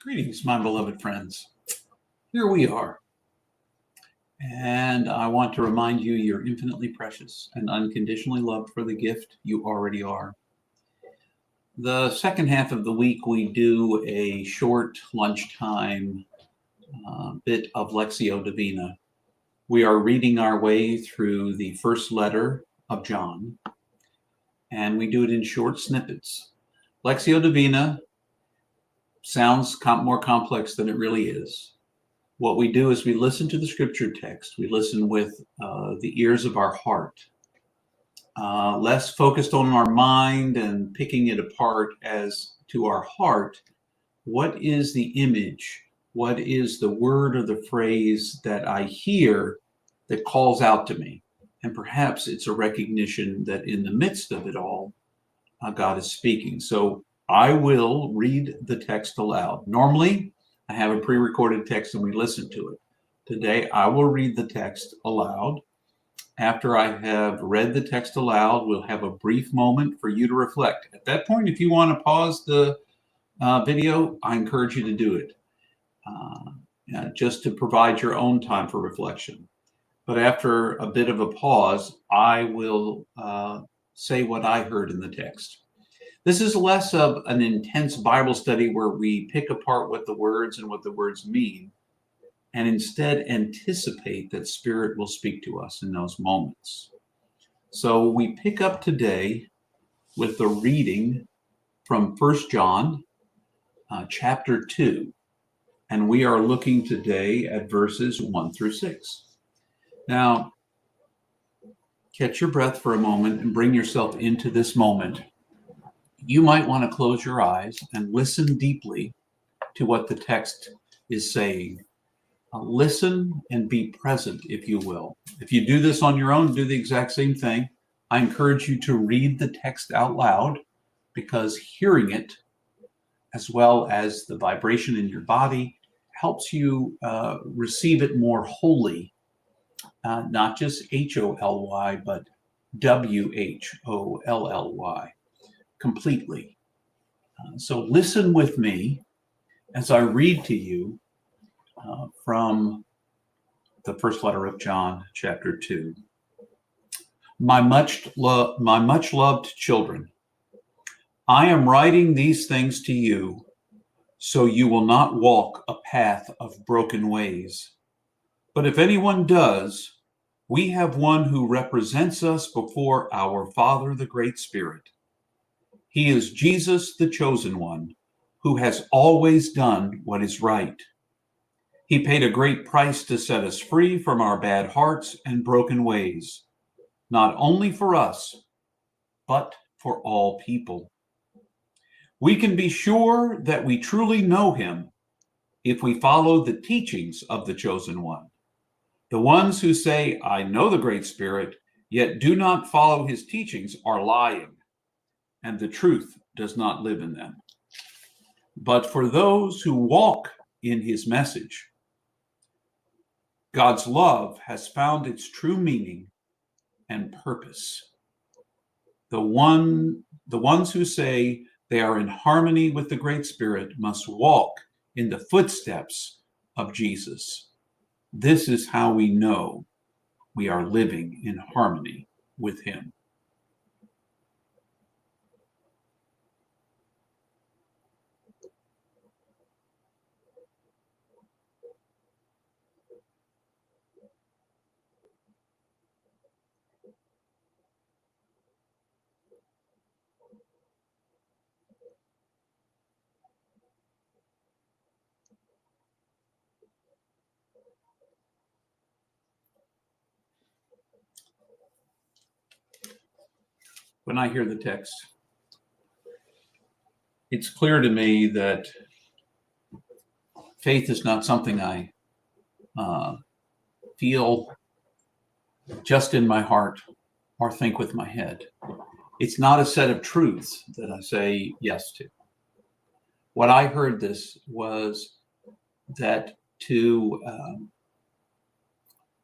Greetings, my beloved friends. Here we are. And I want to remind you you're infinitely precious and unconditionally loved for the gift you already are. The second half of the week, we do a short lunchtime bit of Lectio Divina. We are reading our way through the first letter of John, and we do it in short snippets. Lectio Divina sounds more complex than it really is. What we do is we listen to the scripture text. We listen with the ears of our heart, less focused on our mind and picking it apart as to our heart. What is the image? What is the word or the phrase that I hear that calls out to me? And perhaps it's a recognition that in the midst of it all, God is speaking. So I will read the text aloud. Normally, I have a pre-recorded text and we listen to it. Today, I will read the text aloud. After I have read the text aloud, we'll have a brief moment for you to reflect. At that point, if you want to pause the video, I encourage you to do it, just to provide your own time for reflection. But after a bit of a pause, I will say what I heard in the text. This is less of an intense Bible study where we pick apart what the words and what the words mean, and instead anticipate that Spirit will speak to us in those moments. So we pick up today with the reading from 1 John chapter 2, and we are looking today at verses 1 through 6. Now, catch your breath for a moment and bring yourself into this moment. You might want to close your eyes and listen deeply to what the text is saying. Listen and be present, if you will. If you do this on your own, do the exact same thing. I encourage you to read the text out loud, because hearing it, as well as the vibration in your body, helps you receive it more wholly, not just H-O-L-Y, but W-H-O-L-L-Y. Completely. So listen with me as I read to you from the first letter of John, chapter 2. My much loved children, I am writing these things to you so you will not walk a path of broken ways. But if anyone does, we have one who represents us before our Father, the Great Spirit. He is Jesus, the chosen one, who has always done what is right. He paid a great price to set us free from our bad hearts and broken ways, not only for us, but for all people. We can be sure that we truly know him if we follow the teachings of the chosen one. The ones who say, I know the Great Spirit, yet do not follow his teachings are lying, and the truth does not live in them. But for those who walk in his message, God's love has found its true meaning and purpose. The ones who say they are in harmony with the Great Spirit must walk in the footsteps of Jesus. This is how we know we are living in harmony with him. When I hear the text, it's clear to me that faith is not something I feel just in my heart or think with my head. It's not a set of truths that I say yes to. What I heard this was that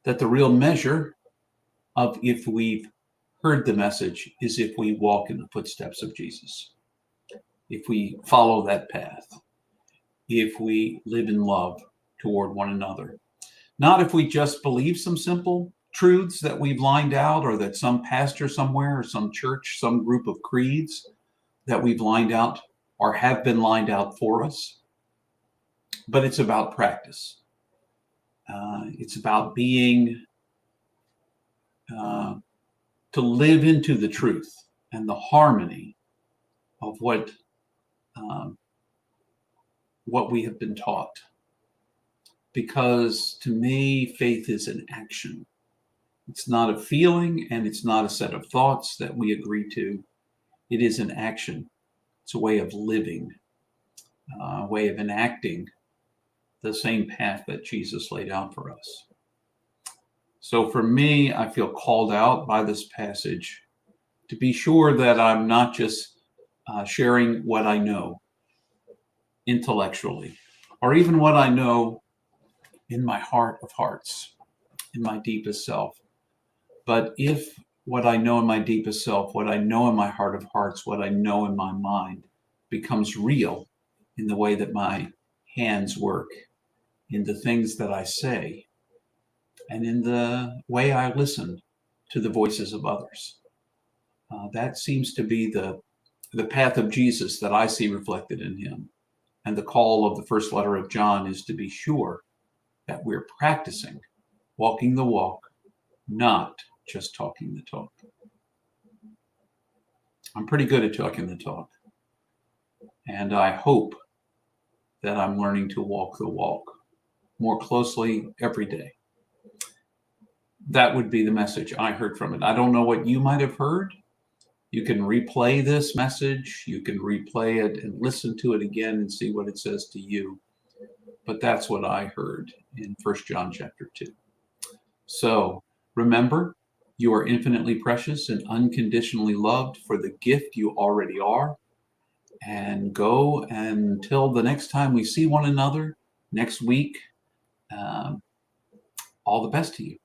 that the real measure of if we've heard the message is if we walk in the footsteps of Jesus, if we follow that path, if we live in love toward one another. Not if we just believe some simple truths that we've lined out, or that some pastor somewhere or some church, some group of creeds that we've lined out or have been lined out for us, but it's about practice. It's about being, to live into the truth and the harmony of what we have been taught. Because to me, faith is an action. It's not a feeling, and it's not a set of thoughts that we agree to. It is an action. It's a way of living, a way of enacting the same path that Jesus laid out for us. So for me, I feel called out by this passage to be sure that I'm not just sharing what I know intellectually, or even what I know in my heart of hearts, in my deepest self. But if what I know in my deepest self, what I know in my heart of hearts, what I know in my mind becomes real in the way that my hands work, in the things that I say, and in the way I listen to the voices of others. That seems to be the path of Jesus that I see reflected in him. And the call of the first letter of John is to be sure that we're practicing walking the walk, not just talking the talk. I'm pretty good at talking the talk. And I hope that I'm learning to walk the walk more closely every day. That would be the message I heard from it. I don't know what you might have heard. You can replay this message. You can replay it and listen to it again and see what it says to you. But that's what I heard in 1 John chapter 2. So remember, you are infinitely precious and unconditionally loved for the gift you already are. And go until the next time we see one another next week. All the best to you.